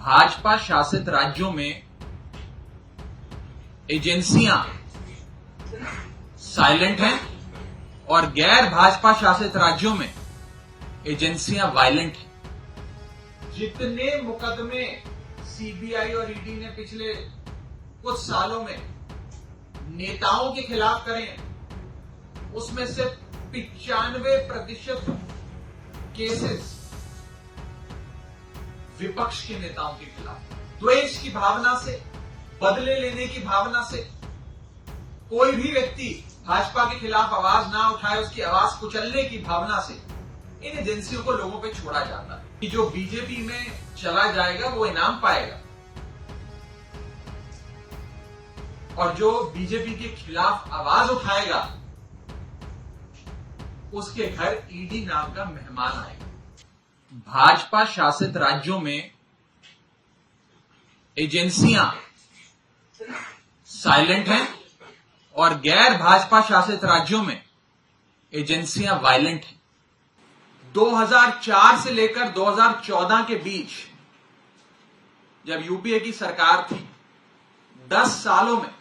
भाजपा शासित राज्यों में एजेंसियां साइलेंट हैं और गैर भाजपा शासित राज्यों में एजेंसियां वायलेंट हैं। जितने मुकदमे सीबीआई और ईडी ने पिछले कुछ सालों में नेताओं के खिलाफ करे हैं, उसमें से 95% केसेस विपक्ष के नेताओं के खिलाफ। द्वेष की भावना से, बदले लेने की भावना से कोई भी व्यक्ति भाजपा के खिलाफ आवाज ना उठाए, उसकी आवाज कुचलने की भावना से इन एजेंसियों को लोगों पे छोड़ा जाता है कि जो बीजेपी में चला जाएगा वो इनाम पाएगा और जो बीजेपी के खिलाफ आवाज उठाएगा उसके घर ईडी नाम का मेहमान आएगा। भाजपा शासित राज्यों में एजेंसियां साइलेंट हैं और गैर भाजपा शासित राज्यों में एजेंसियां वायलेंट हैं। 2004 से लेकर 2014 के बीच जब यूपीए की सरकार थी, 10 सालों में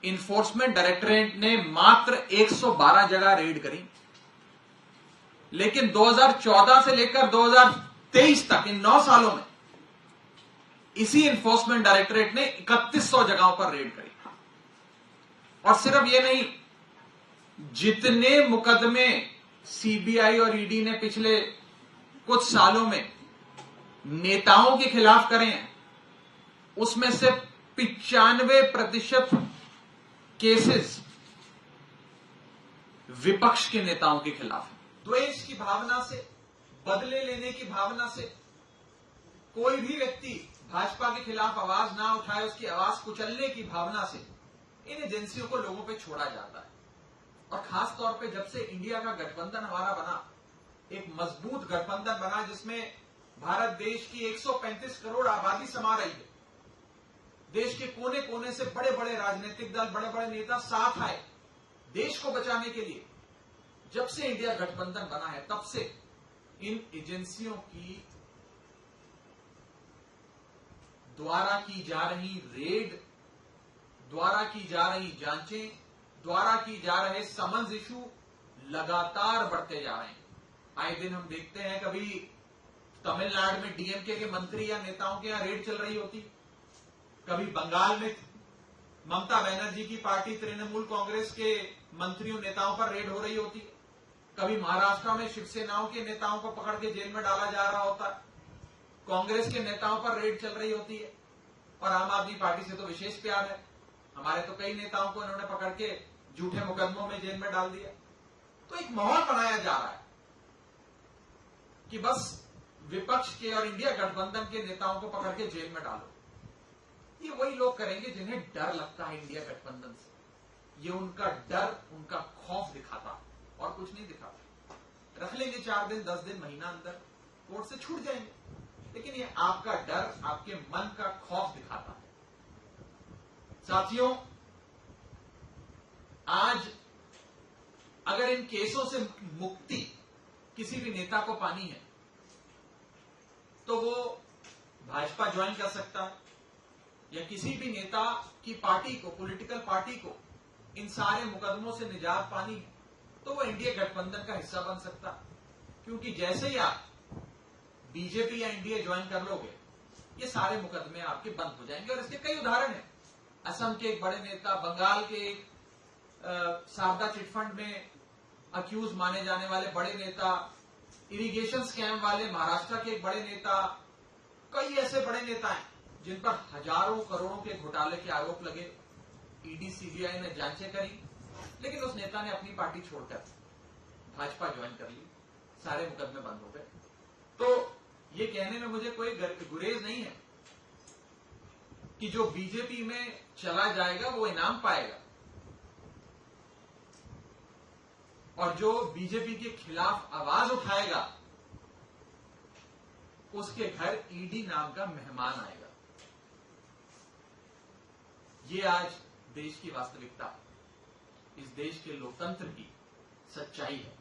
इन्फोर्समेंट डायरेक्टरेट ने मात्र 112 जगह रेड करी, लेकिन 2014 से लेकर 2023 तक इन 9 सालों में इसी इन्फोर्समेंट डायरेक्टरेट ने 3100 जगहों पर रेड करी। और सिर्फ ये नहीं, जितने मुकदमे सीबीआई और ईडी ने पिछले कुछ सालों में नेताओं के खिलाफ करे हैं, उसमें से 95% केसेस विपक्ष के नेताओं के खिलाफ है। द्वेष की भावना से, बदले लेने की भावना से कोई भी व्यक्ति भाजपा के खिलाफ आवाज ना उठाए, उसकी आवाज कुचलने की भावना से इन एजेंसियों को लोगों पे छोड़ा जाता है। और खास तौर पे जब से इंडिया का गठबंधन हमारा बना, एक मजबूत गठबंधन बना जिसमें भारत देश की 135 करोड़ आबादी समा रही है, देश के कोने कोने से बड़े बड़े राजनीतिक दल, बड़े बड़े नेता साथ आए देश को बचाने के लिए। जब से इंडिया गठबंधन बना है तब से इन एजेंसियों की द्वारा की जा रही रेड, द्वारा की जा रही जांचें, द्वारा की जा रहे समन्स इशू लगातार बढ़ते जा रहे हैं। आए दिन हम देखते हैं कभी तमिलनाडु में डीएमके के मंत्री या नेताओं के यहां रेड चल रही होती, कभी बंगाल में ममता बनर्जी की पार्टी तृणमूल कांग्रेस के मंत्रियों नेताओं पर रेड हो रही होती, कभी महाराष्ट्र में शिवसेनाओं के नेताओं को पकड़ के जेल में डाला जा रहा होता, कांग्रेस के नेताओं पर रेड चल रही होती है। और आम आदमी पार्टी से तो विशेष प्यार है, हमारे तो कई नेताओं को इन्होंने पकड़ के झूठे मुकदमों में जेल में डाल दिया। तो एक माहौल बनाया जा रहा है कि बस विपक्ष के और इंडिया गठबंधन के नेताओं को पकड़ के जेल में डालो। ये वही लोग करेंगे जिन्हें डर लगता है इंडिया गठबंधन से। ये उनका डर, उनका खौफ दिखाता और कुछ नहीं दिखाता। रख लेंगे 4 दिन, 10 दिन, महीना अंदर, कोर्ट से छूट जाएंगे, लेकिन ये आपका डर, आपके मन का खौफ दिखाता है। साथियों, आज अगर इन केसों से मुक्ति किसी भी नेता को पानी है तो वो भाजपा ज्वाइन कर सकता है, या किसी भी नेता की पार्टी को, पॉलिटिकल पार्टी को इन सारे मुकदमों से निजात पानी है तो वो इंडिया गठबंधन का हिस्सा बन सकता। क्योंकि जैसे ही आप बीजेपी या एनडीए ज्वाइन कर लोगे, ये सारे मुकदमे आपके बंद हो जाएंगे। और इसके कई उदाहरण हैं। असम के एक बड़े नेता, बंगाल के एक शारदा चिटफंड में अक्यूज माने जाने वाले बड़े नेता, इरिगेशन स्कैम वाले महाराष्ट्र के एक बड़े नेता, कई ऐसे बड़े नेता हैं जिन पर हजारों करोड़ों के घोटाले के आरोप लगे। ईडी सीबीआई ने जांचें करी, लेकिन उस नेता ने अपनी पार्टी छोड़कर भाजपा ज्वाइन कर ली, सारे मुकदमे बंद हो गए। तो ये कहने में मुझे कोई गुरेज नहीं है कि जो बीजेपी में चला जाएगा वो इनाम पाएगा और जो बीजेपी के खिलाफ आवाज उठाएगा उसके घर ईडी नाम का मेहमान आएगा। ये आज देश की वास्तविकता, इस देश के लोकतंत्र की सच्चाई है।